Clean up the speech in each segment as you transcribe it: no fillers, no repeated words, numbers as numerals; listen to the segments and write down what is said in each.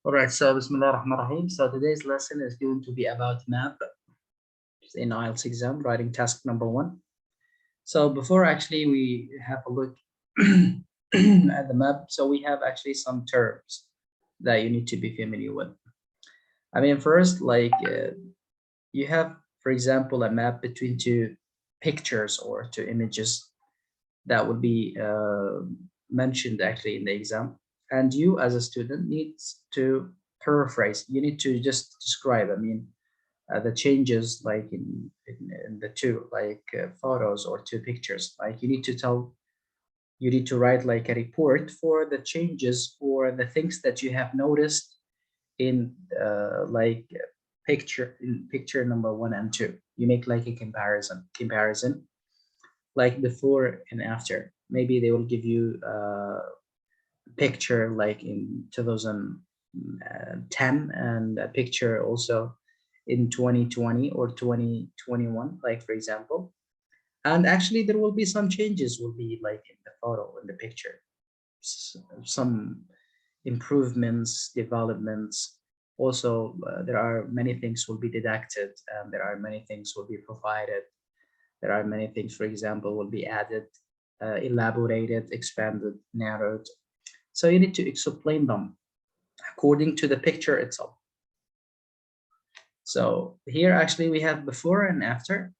Alright, so Bismillah ar-Rahman ar-Rahim. So today's lesson is going to be about map in IELTS exam, writing task number 1. So before actually we have a look at the map, so we have actually some terms that you need to be familiar with. I mean, first, you have, for example, a map between two pictures or two images that would be mentioned actually in the exam, and you as a student needs to paraphrase. You need to just describe, the changes like in the two photos or two pictures. Like you need to write like a report for the changes or the things that you have noticed in picture number 1 and 2. You make like a comparison like before and after. Maybe they will give you a picture like in 2010 and a picture also in 2020 or 2021, like for example. And actually there will be some changes will be like in the photo, in the picture, some improvements, developments. Also, there are many things will be deducted, and there are many things will be provided. There are many things, for example, will be added, elaborated, expanded, narrowed. So you need to explain them according to the picture itself. So here actually we have before and after.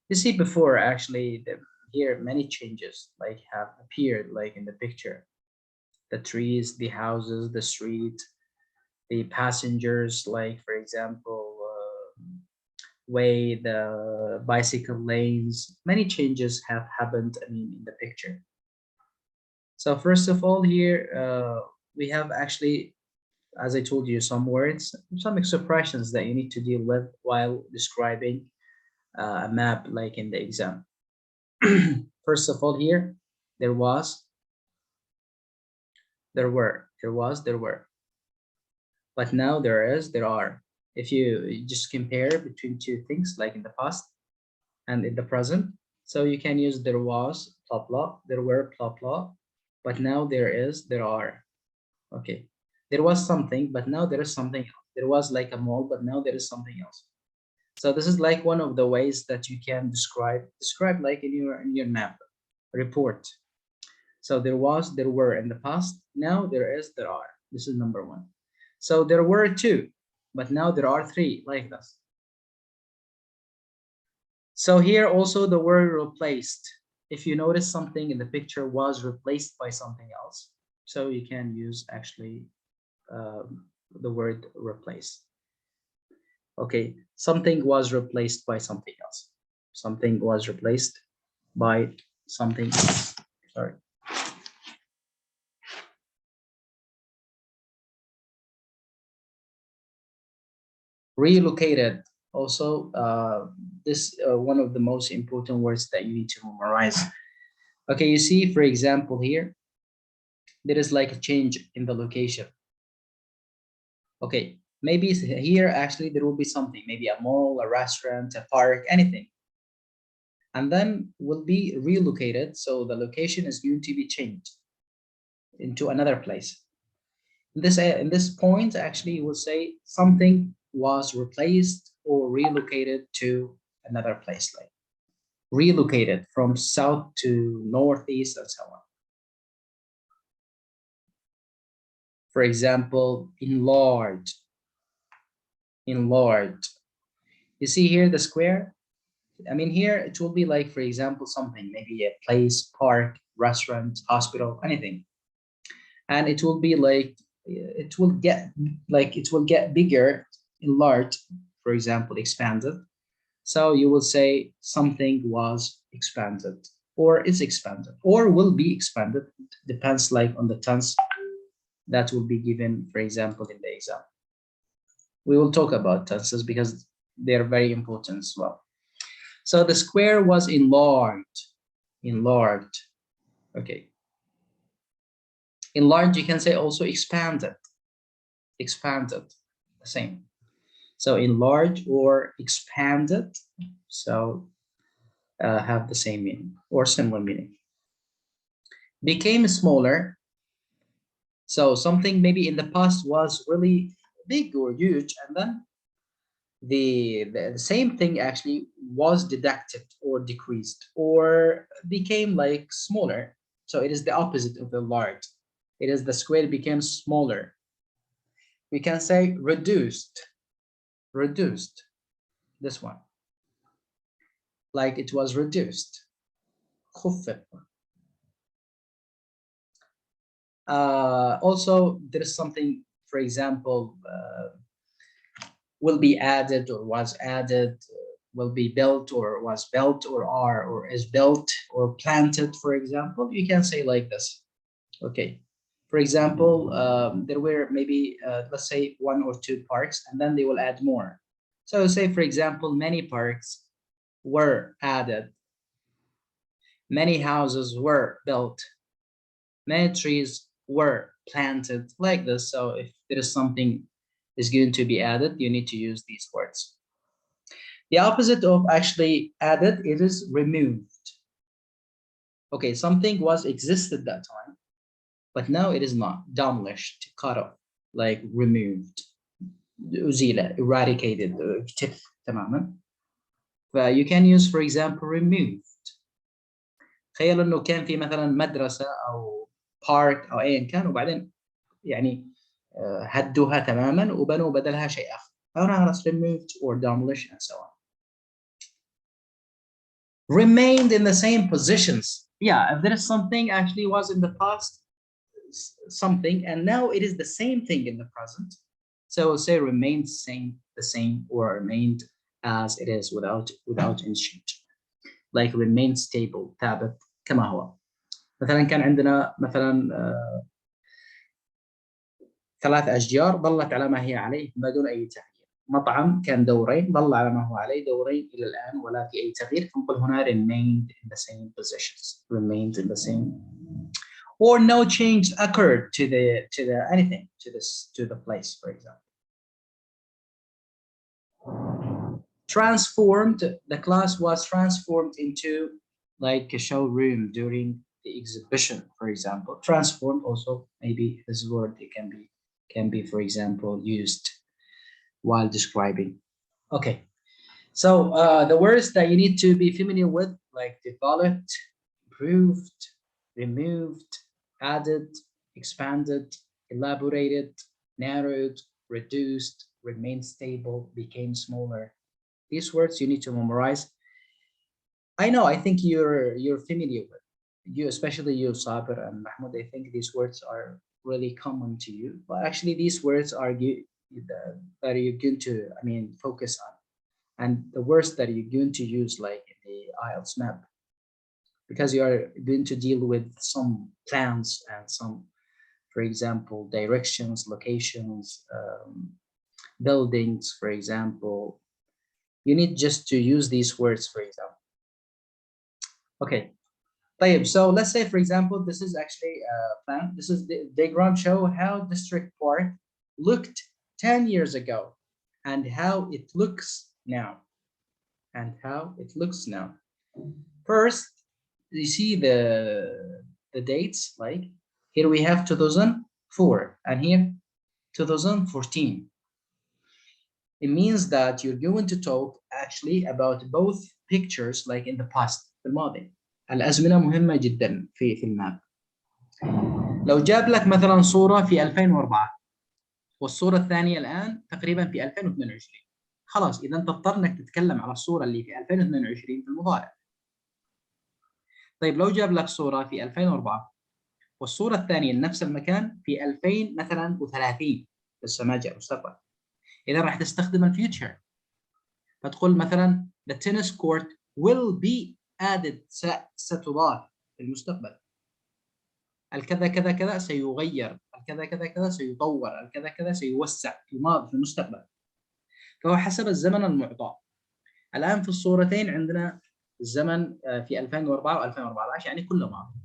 You see before actually here many changes like have appeared like in the picture. The trees, the houses, the street, the passengers, like for example, way, the bicycle lanes. Many changes have happened, in the picture. So first of all here, we have actually, as I told you, some words, some expressions that you need to deal with while describing a map like in the exam. First of all here, there was, there were, there was, there were. But now there is, there are. If you just compare between two things like in the past and in the present, so you can use there was, blah, blah, there were, blah, blah, but now there is, there are. Okay, there was something, but now there is something else. There was like a mall, but now there is something else. So this is like one of the ways that you can describe like in your map report. So there was, there were in the past, now there is, there are. This is number 1. So there were 2, but now there are 3, like this. So here also the word replaced. If you notice something in the picture was replaced by something else, so you can use actually the word replace. Okay, something was replaced by something else. Something was replaced by something else. Sorry. Relocated. Also, this one of the most important words that you need to memorize. Okay, you see, for example, here, there is like a change in the location. Okay, maybe here actually there will be something, maybe a mall, a restaurant, a park, anything. And then will be relocated, so the location is going to be changed into another place. In this point, actually, you will say something was replaced or relocated to another place, like relocated from south to northeast and so on. For example, enlarged. Enlarged. You see here the square? I mean, here it will be like, for example, something, maybe a place, park, restaurant, hospital, anything. And it will be like, it will get bigger, enlarged, for example, expanded. So you will say something was expanded, or is expanded, or will be expanded. Depends like on the tense that will be given, for example, in the exam. We will talk about tenses because they're very important as well. So the square was enlarged. Enlarged. Okay. Enlarged, you can say also expanded. Expanded, the same. So enlarged or expanded, so have the same meaning or similar meaning. Became smaller. So something maybe in the past was really big or huge, and then the same thing actually was deducted or decreased or became like smaller. So it is the opposite of the large. It is the square became smaller. We can say reduced, reduced, this one, like it was reduced. خفف. Also, there is something, for example, will be added or was added, will be built or was built or are or is built or planted, for example. You can say like this. Okay. For example, there were maybe, let's say, 1 or 2 parks, and then they will add more. So say, for example, many parks were added, many houses were built, many trees were planted, like this. So if there is something is going to be added, you need to use these words. The opposite of actually added, it is removed. Okay, something was existed that time, but now it is not. Demolished, cut off, like removed, أزيل, eradicated, اختفى تماما. You can use, for example, removed. تخيل انه كان في مثلا مدرسة او بارك او ايا كان، وبعدين يعني هدوها تماما وبنوا بدلها شيء اخر. هنا removed or demolished and so on. Remained in the same positions. Yeah, if there is something actually was in the past something, and now it is the same thing in the present. So we'll say remained the same, or remained as it is without any change. Like remain stable, ثابت كما هو. مثلا كان عندنا مثلا 3 أشجار ظلت على ما هي عليه بدون أي تغيير. مطعم كان دورين ظل على ما هو عليه دورين إلى الآن ولا في أي تغيير، فنقول هنا remained in the same positions, remained in the same, or no change occurred to the anything to the place, for example. Transformed, the class was transformed into like a showroom during the exhibition, for example. Transformed also, maybe this word, it can be, for example, used while describing. Okay, so the words that you need to be familiar with, like developed, improved, removed, added, expanded, elaborated, narrowed, reduced, remained stable, became smaller. These words you need to memorize. I know, I think you're familiar with you, especially you, Sabir and Mahmoud. I think these words are really common to you, but actually these words are that you're going to, I mean, focus on, and the words that you're going to use like in the IELTS map, because you are going to deal with some plans and some, for example, directions, locations, buildings, for example. You need just to use these words, for example. Okay. So let's say, for example, this is actually a plan. This is the diagram show how District Park looked 10 years ago and how it looks now. And how it looks now. First, you see the dates, like here we have 2004 and here 2014. It means that you're going to talk actually about both pictures like in the past, في الماضي. الأزمنة مهمة جدا في الماب. لو جاب لك مثلا صورة في 2004 والصورة الثانية الآن تقريبا في 2022، خلاص إذا تضطر إنك تتكلم على الصورة اللي في 2022 في المضارع. طيب لو جاب لك صورة في 2004 والصورة الثانية لنفس المكان في 2000 مثلا و30، لسه ما جاء مستقبل، إذا راح تستخدم الفيوتشر، فتقول مثلا the tennis court will be added، ستضاف في المستقبل. الكذا كذا كذا سيغير، الكذا كذا كذا سيطور، الكذا كذا سيوسع في الماضي في المستقبل. فهو حسب الزمن المعطى. الآن في الصورتين عندنا الزمن في 2004 و2014، يعني كله ماضي.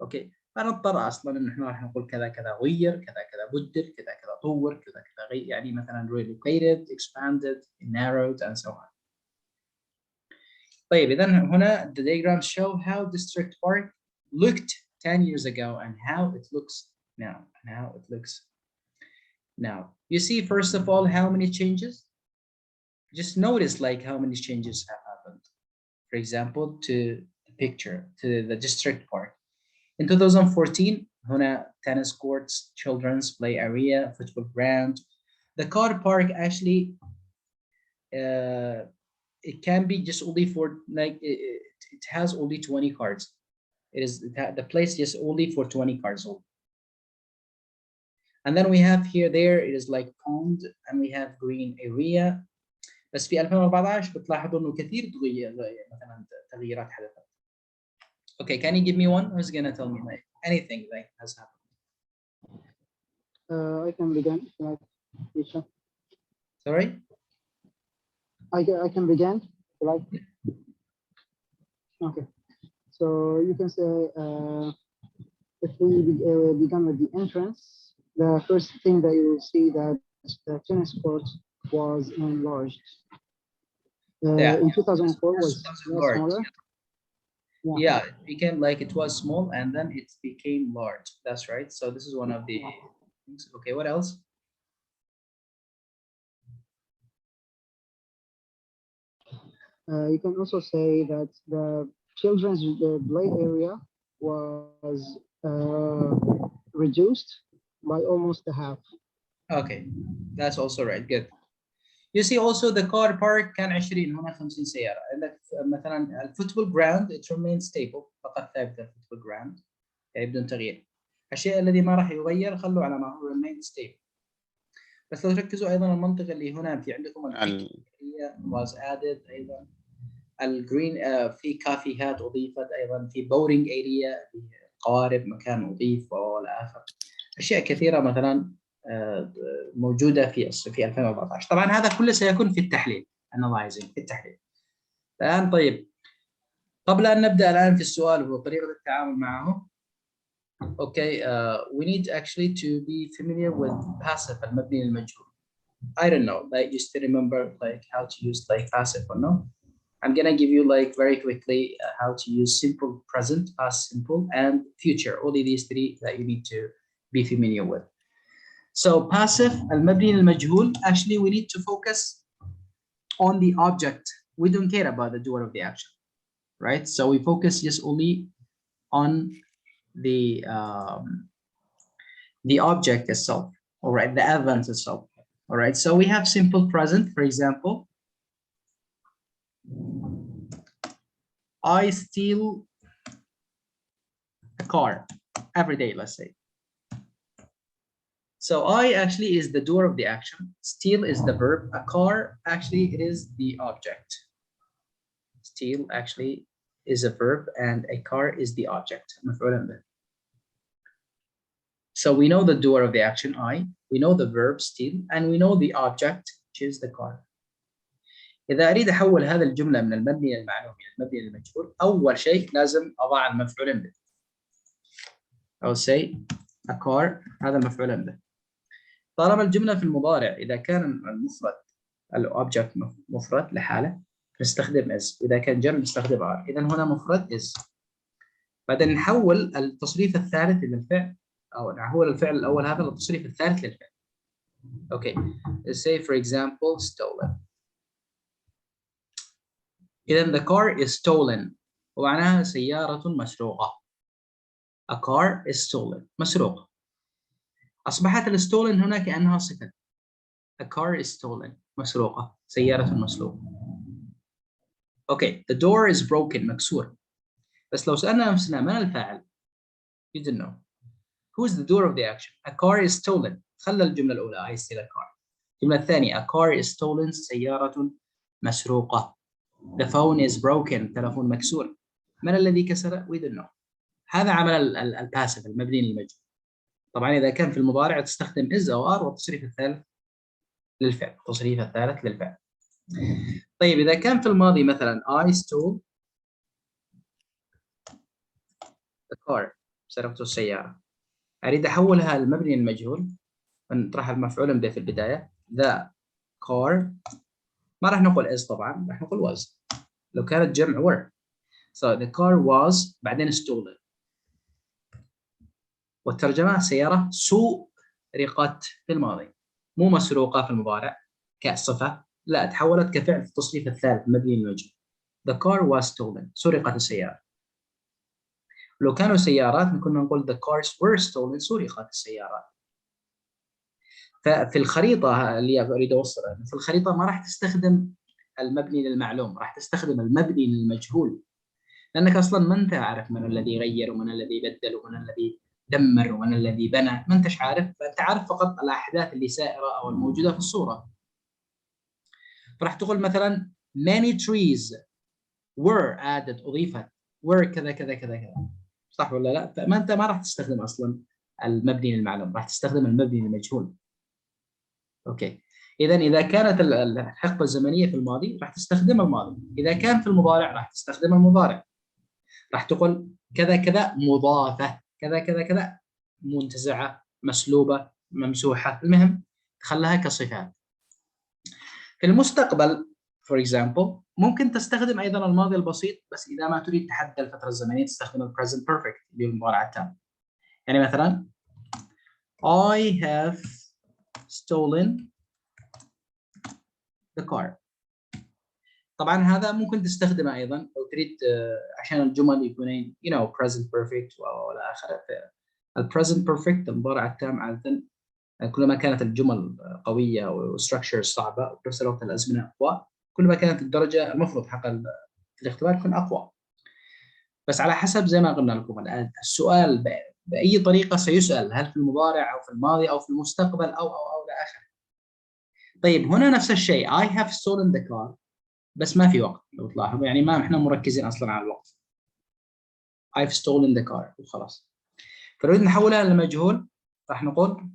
اوكي، فنضطر اصلا ان احنا راح نقول كذا كذا غير، كذا كذا بدل، كذا كذا طور، كذا كذا غير، يعني مثلا relocated, expanded, narrowed and so on. طيب اذا هنا the diagrams show how District Park looked 10 years ago and how it looks Now it looks. Now you see, first of all, how many changes? Just notice like how many changes have happened. For example, to the picture, to the district park. In 2014, هنا tennis courts, children's play area, football ground. The car park actually, it can be just only for like it has only 20 cars. The place just only for 20 cars old. And then we have here there it is like pond, and we have green area. بس في 2014 بتلاحظوا انه كثير مثلا تغييرات حدثت. Okay, can you give me one? Who's gonna tell me like anything that has happened? I can begin. Sorry? I can begin. Like, okay. So you can say if we begin with the entrance, the first thing that you will see that the tennis court was enlarged. In 2004 was smaller. Yeah, it became like it was small and then it became large. That's right. So this is one of the things. Okay, what else? You can also say that the children's play area was reduced by almost a half. Okay, that's also right. Good. You see also the car park كان 20 هنا 50 سيارة. عندك مثلا الفوتبول جراوند it remains stable، فقط ثابت الفوتبول جراوند يعني بدون تغيير. الشيء الذي ما راح يغير خلوه على ما هو remain stable. بس لو تركزوا أيضا المنطقة اللي هنا في عندكم هي was added أيضا. الجرين في كافيهات أضيفت أيضا، في بورينج اريا قوارب مكان أضيف وإلى آخره. أشياء كثيرة مثلا موجودة في 2014. طبعا هذا كله سيكون في التحليل analyzing في التحليل. الآن طيب قبل أن نبدأ الآن في السؤال وطريقة التعامل معه. Okay, we need actually to be familiar with passive المبني للمجهول. I don't know, like you still remember like how to use like passive or no? I'm gonna give you like very quickly how to use simple present, past simple, and future. Only these three that you need to be familiar with. So passive, المبني للمجهول, actually we need to focus on the object. We don't care about the doer of the action, right? So we focus just only on the object itself, all right, the event itself, all right? So we have simple present, for example. I steal a car every day, let's say. So I actually is the doer of the action. Steal is the verb. A car actually it is the object. Steal actually is a verb and a car is the object. So we know the doer of the action, I. We know the verb steal and we know the object, which is the car. إذا أريد أحول هذا الجملة من المبني للمعلوم إلى المبني للمجهول، أول شيء لازم أضع المفعول به. أو say a car هذا المفعول به. طالما الجملة في المضارع إذا كان المفرد الأوبجكت مفرد لحاله نستخدم is، وإذا كان جمع نستخدم are. إذا هنا مفرد is. بعدين نحول التصريف الثالث إلى الفعل، أو نحول الفعل الأول هذا للتصريف الثالث للفعل. Okay, let's say for example stolen. إذا the car is stolen ومعناها سيارة مسروقة. A car is stolen مسروقة. أصبحت الستولن هنا كأنها صفة. A car is stolen مسروقة، سيارة مسروقة. Okay, the door is broken مكسور. بس لو سألنا نفسنا من الفاعل؟ You didn't know. Who is the doer of the action? A car is stolen. خلى الجملة الأولى I steal a car. الجملة الثانية a car is stolen سيارة مسروقة. The phone is broken تلفون مكسور. من الذي كسره؟ We don't know. هذا عمل الباسيف المبني للمجهول. طبعا إذا كان في المضارع تستخدم is أو are والتصريف الثالث للفعل. التصريف الثالث للفعل. طيب إذا كان في الماضي مثلا I stole the car سرقت السيارة. أريد أحولها المبني للمجهول ونطرح المفعول به في البداية. The car ما راح نقول is طبعا راح نقول was. لو كانت جمع were. So the car was بعدين stolen. والترجمة سيارة سُرقت في الماضي، مو مسروقة في المضارع كصفة، لا تحولت كفعل في التصريف الثالث مبني للمجهول. The car was stolen. سُرقت السيارة. لو كانوا سيارات كنا نقول the cars were stolen. سُرقت السيارات. ففي الخريطة اللي أريد أوصلها، في الخريطة ما راح تستخدم المبني للمعلوم، راح تستخدم المبني للمجهول، لأنك أصلا ما أنت عارف من الذي غير ومن الذي بدل ومن الذي دمر ومن الذي بنى، ما أنتش عارف، فأنت عارف فقط الأحداث اللي سائرة أو الموجودة في الصورة. فراح تقول مثلا many trees were added، أضيفت، were كذا كذا كذا كذا، صح ولا لا؟ فما أنت ما راح تستخدم أصلا المبني للمعلوم، راح تستخدم المبني للمجهول. أوكي، إذا كانت الحقبة الزمنية في الماضي راح تستخدم الماضي، إذا كان في المضارع راح تستخدم المضارع. راح تقول كذا كذا مضافة، كذا كذا كذا منتزعة، مسلوبة، ممسوحة، المهم خلها كصفات. في المستقبل for example ممكن تستخدم أيضا الماضي البسيط، بس إذا ما تريد تحدد الفترة الزمنية تستخدم ال present perfect اللي هو المضارع التام. يعني مثلا I have stolen the car. طبعا هذا ممكن تستخدمه أيضا لو تريد عشان الجمل يكونين present perfect ولا آخره. ال present perfect المضارع التام عادة كلما كانت الجمل قوية وستراكشر صعبة وفي نفس الوقت الأزمنة أقوى، كلما كانت الدرجة المفروض حق الاختبار يكون أقوى. بس على حسب زي ما قلنا لكم الآن السؤال بأي طريقة سيسأل، هل في المضارع أو في الماضي أو في المستقبل أو إلى آخره. طيب هنا نفس الشيء I have stolen the car، بس ما في وقت لو تلاحظوا، يعني ما احنا مركزين أصلا على الوقت. I've stolen the car وخلاص. فنريد نحولها لمجهول، راح نقول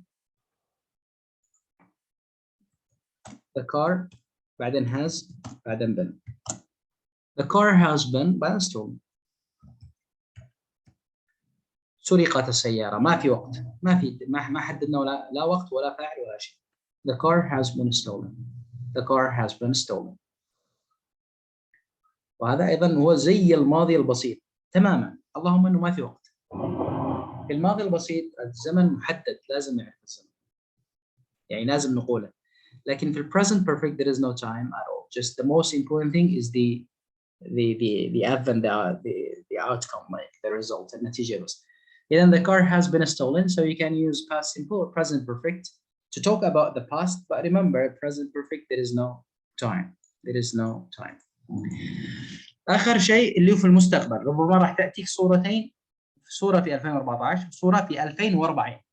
the car بعدين has بعدين been. The car has been stolen. سرقت السيارة، ما في وقت، ما حددنا لا وقت ولا فاعل ولا شيء. The car has been stolen. The car has been stolen. وهذا أيضا هو زي الماضي البسيط تماما، اللهم أنه ما في وقت. في الماضي البسيط الزمن محدد، لازم نعرف الزمن، يعني لازم نقوله. لكن في present perfect there is no time at all. Just the most important thing is the event, the outcome, like the result, النتيجة بس. Then the car has been stolen, so you can use past simple or present perfect to talk about the past. But remember, present perfect there is no time. There is no time. آخر شيء اللي هو في المستقبل، ربما راح تأتيك صورتين، صورة في 2014 وصورة في 2040،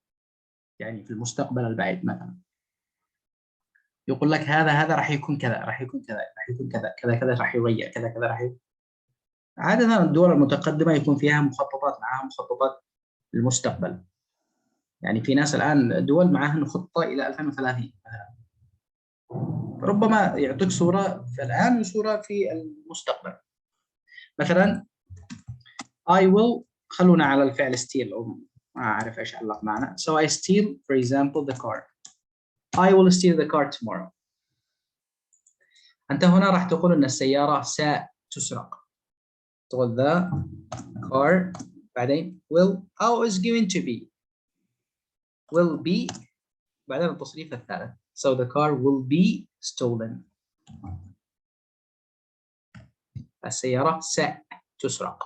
يعني في المستقبل البعيد مثلا. يقول لك هذا راح يكون كذا، راح يكون كذا، راح يكون كذا كذا كذا، راح يغير كذا كذا، راح عادة الدول المتقدمة يكون فيها مخططات، معها مخططات للمستقبل. يعني في ناس الآن دول معها خطة إلى 2030 مثلا، ربما يعطيك صورة في الآن وصورة في المستقبل. مثلا I will، خلونا على الفعل steal، أو ما أعرف إيش علق معنا. So I steal for example the car. I will steal the car tomorrow. أنت هنا راح تقول أن السيارة ستسرق، تقول the car بعدين will أو is going to be، will be بعدين التصريف الثالث. So the car will be stolen. السيارة ستسرق.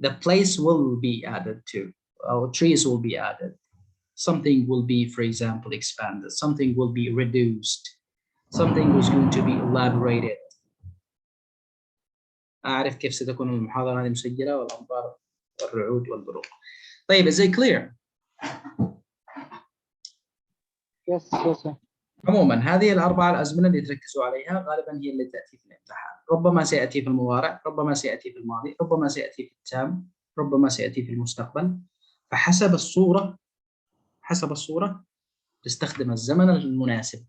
The place will be added to, or trees will be added. Something will be, for example, expanded. Something will be reduced. Something was going to be elaborated. أعرف كيف ستكون المحاضرة هذه مسجلة، والأمطار والرعود والبروق. طيب is it clear؟ Yes. عموما هذه الأربعة الأزمنة اللي تركزوا عليها غالبا هي اللي تأتي في الامتحان. ربما سيأتي في المضارع، ربما سيأتي في الماضي، ربما سيأتي في التام، ربما سيأتي في المستقبل. فحسب الصورة تستخدم الزمن المناسب.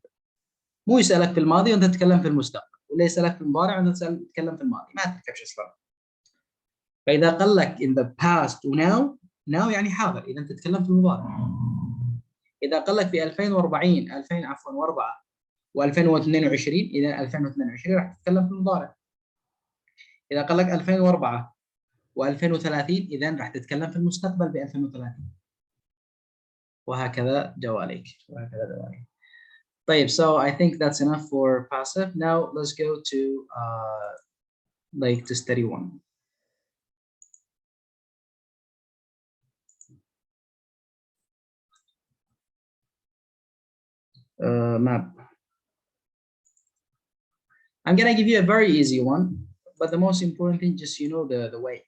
مو يسألك في الماضي وأنت تتكلم في المستقبل، ولا يسألك في المضارع وأنت تتكلم في الماضي، ما تركبش أصلا. فإذا قال لك in the past و now يعني حاضر، إذا أنت تتكلم في المضارع. إذا قال لك في 2040 2004 و2022 إذا 2022 راح تتكلم في المضارع. إذا قال لك 2004 و2030 إذا راح تتكلم في المستقبل ب 2030 وهكذا دواليك طيب, so I think that's enough for passive. Now let's go to like to study one. Map. I'm gonna give you a very easy one, but the most important thing, just the way.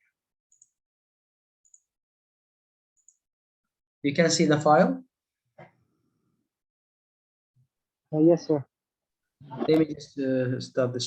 You can see the file. Yes, sir. Let me just stop this.